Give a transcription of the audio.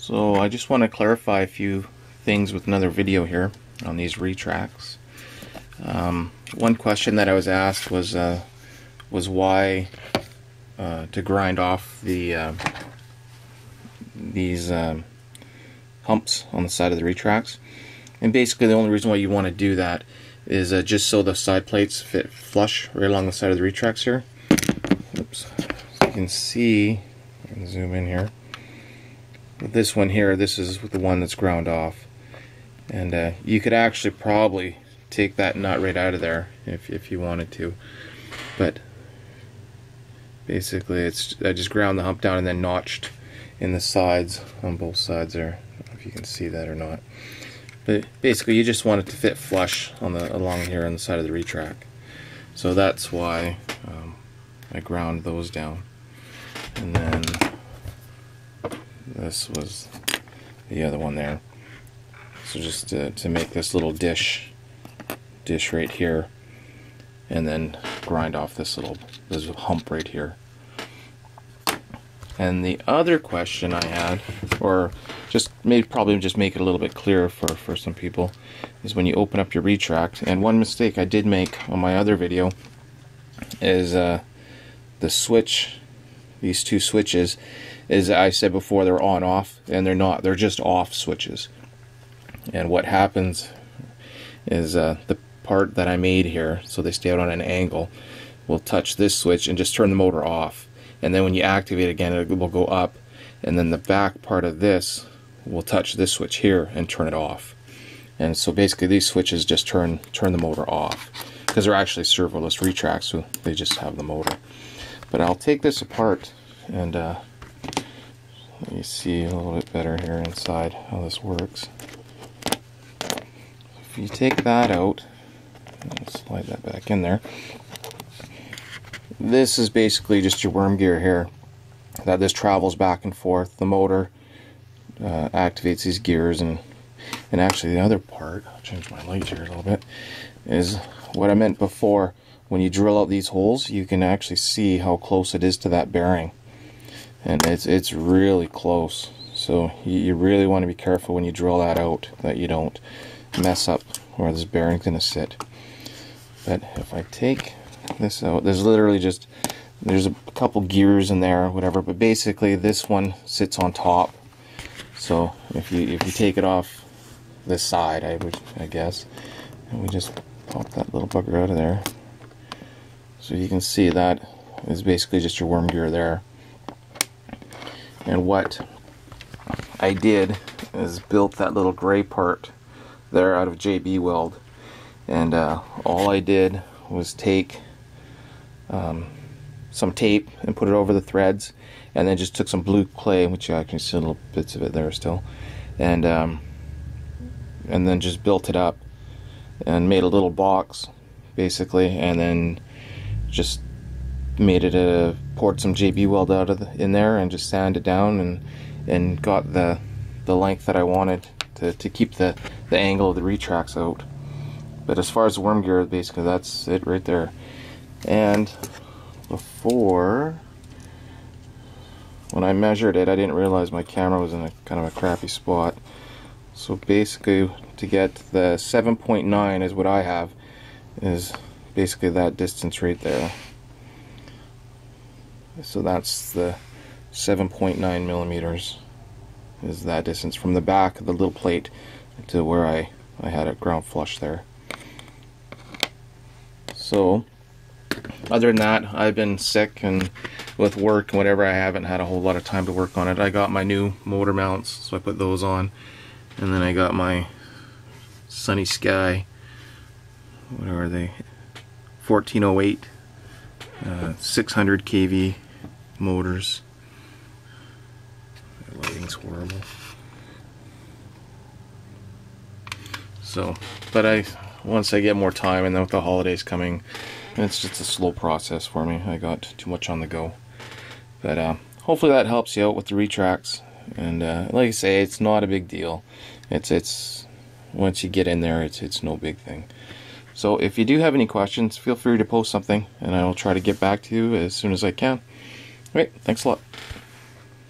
So I just want to clarify a few things with another video here on these retracts. One question that I was asked was why to grind off the these humps on the side of the retracts. And basically the only reason why you want to do that is just so the side plates fit flush right along the side of the retracts here. Oops. So you can see, I can zoom in here. With this one here, this is the one that's ground off. And you could actually probably take that nut right out of there if you wanted to. But basically I just ground the hump down and then notched in the sides on both sides there. I don't know if you can see that or not. But basically you just want it to fit flush on along here on the side of the retract. So that's why I ground those down. And then this was the other one there. So just to make this little dish right here, and then grind off this hump right here. And the other question I had, or probably just make it a little bit clearer for some people, is when you open up your retract. And one mistake I did make on my other video is the switch. These two switches, as I said before, they're on off, and they're not. They're just off switches. And what happens is the part that I made here, so they stay out on an angle, will touch this switch and just turn the motor off. And then when you activate again, it will go up, and then the back part of this will touch this switch here and turn it off. And so basically these switches just turn the motor off, because they're actually servoless retracts, so they just have the motor. But I'll take this apart and let me see a little bit better here inside how this works. If you take that out, and slide that back in there, this is basically just your worm gear here that this travels back and forth. The motor activates these gears, and actually the other part, I'll change my light here a little bit, is what I meant before. When you drill out these holes, you can actually see how close it is to that bearing, and it's really close. So you really want to be careful when you drill that out that you don't mess up where this bearing's going to sit. But if I take this out, there's a couple gears in there or whatever, but basically this one sits on top. So if you take it off this side, I guess, and we just pop that little bugger out of there. So you can see that is basically just your worm gear there. And what I did is built that little gray part there out of JB weld. And all I did was take some tape and put it over the threads, and then just took some blue clay, which I can see little bits of it there still, and then just built it up and made a little box basically, and then just made it poured some JB weld out in there and just sanded down and got the length that I wanted to keep the angle of the retracts out. But as far as the worm gear, basically that's it right there. And before, when I measured it, I didn't realize my camera was in a kind of a crappy spot. So basically, to get the 7.9 is what I have, is basically that distance right there. So that's the 7.9 millimeters is that distance from the back of the little plate to where I had it ground flush there. So other than that, I've been sick and with work and whatever, I haven't had a whole lot of time to work on it. I got my new motor mounts, so I put those on, and then I got my SunnySky, what are they, 1408 600 kV motors. The lighting's horrible. So, but once I get more time, and then with the holidays coming, it's just a slow process for me. I got too much on the go. But hopefully that helps you out with the retracts. And like I say, it's not a big deal. It's once you get in there, it's no big thing. So if you do have any questions, feel free to post something, and I will try to get back to you as soon as I can. Alright, thanks a lot.